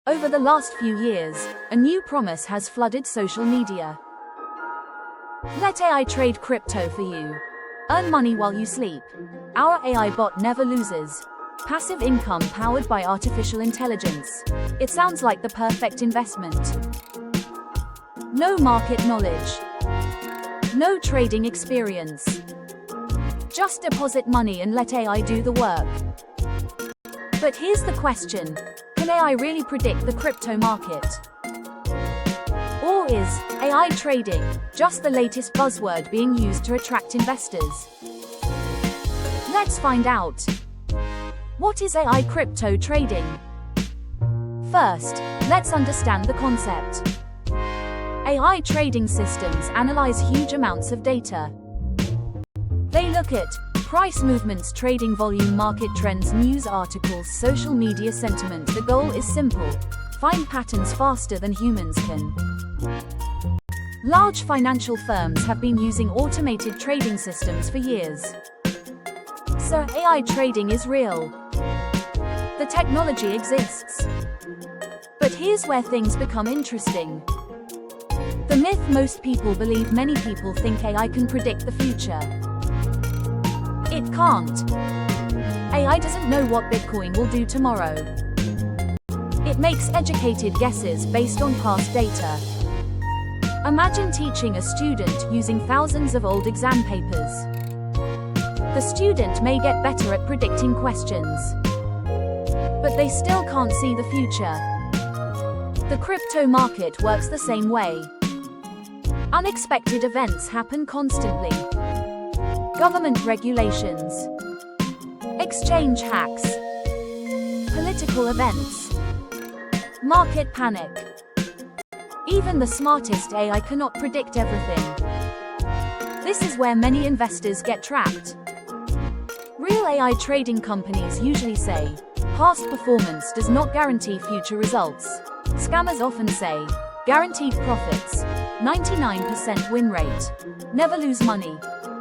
Over the last few years, a new promise has flooded social media. Let AI trade crypto for you. Earn money while you sleep. Our AI bot never loses. Passive income powered by artificial intelligence. It sounds like the perfect investment. No market knowledge. No trading experience. Just deposit money and let AI do the work. But here's the question. Can AI really predict the crypto market? Or is AI trading just the latest buzzword being used to attract investors? Let's find out. What is AI crypto trading? First, let's understand the concept. AI trading systems analyze huge amounts of data. They look at price movements, trading volume, market trends, news articles, social media sentiment. The goal is simple: find patterns faster than humans can. Large financial firms have been using automated trading systems for years. So AI trading is real. The technology exists. But here's where things become interesting. The myth most people believe: many people think AI can predict the future. It can't. AI doesn't know what Bitcoin will do tomorrow. It makes educated guesses based on past data. Imagine teaching a student using thousands of old exam papers. The student may get better at predicting questions, but they still can't see the future. The crypto market works the same way. Unexpected events happen constantly. Government regulations, exchange hacks, political events, market panic. Even the smartest AI cannot predict everything. This is where many investors get trapped. Real AI trading companies usually say, past performance does not guarantee future results. Scammers often say, guaranteed profits, 99% win rate, never lose money,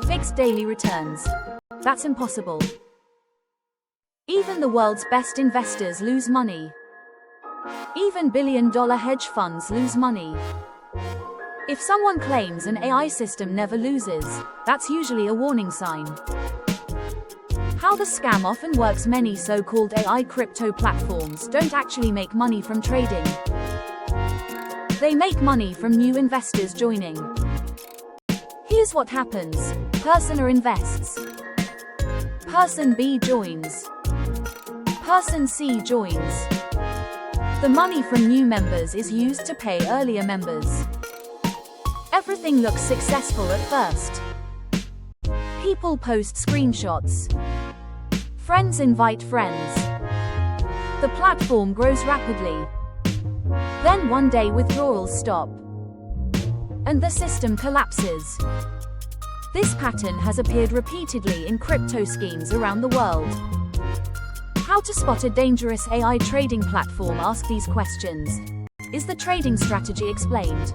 fixed daily returns. That's impossible. Even the world's best investors lose money. Even billion-dollar hedge funds lose money. If someone claims an AI system never loses, that's usually a warning sign. How the scam often works: many so-called AI crypto platforms don't actually make money from trading. They make money from new investors joining. Here's what happens. Person A invests. Person B joins. Person C joins. The money from new members is used to pay earlier members. Everything looks successful at first. People post screenshots. Friends invite friends. The platform grows rapidly. Then one day withdrawals stop, and the system collapses. This pattern has appeared repeatedly in crypto schemes around the world. How to spot a dangerous AI trading platform? Ask these questions. Is the trading strategy explained?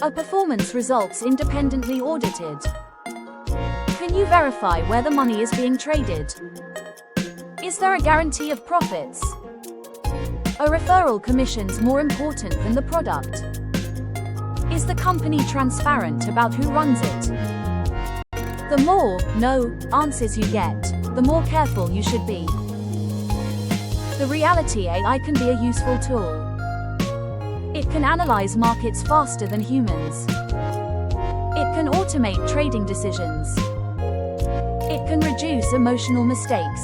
Are performance results independently audited? Can you verify where the money is being traded? Is there a guarantee of profits? Are referral commissions more important than the product? Is the company transparent about who runs it? The more no answers you get, the more careful you should be. The reality: AI can be a useful tool. It can analyze markets faster than humans. It can automate trading decisions. It can reduce emotional mistakes.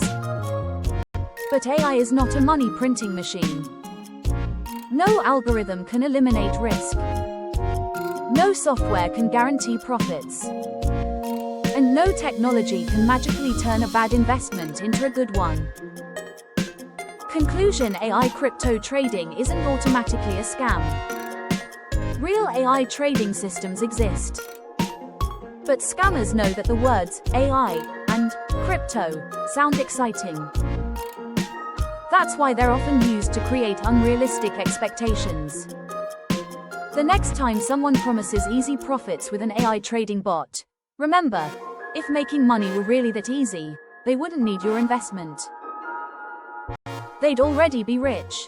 But AI is not a money printing machine. No algorithm can eliminate risk. No software can guarantee profits. And no technology can magically turn a bad investment into a good one. Conclusion: AI crypto trading isn't automatically a scam. Real AI trading systems exist. But scammers know that the words AI and crypto sound exciting. That's why they're often used to create unrealistic expectations. The next time someone promises easy profits with an AI trading bot, remember, if making money were really that easy, they wouldn't need your investment. They'd already be rich.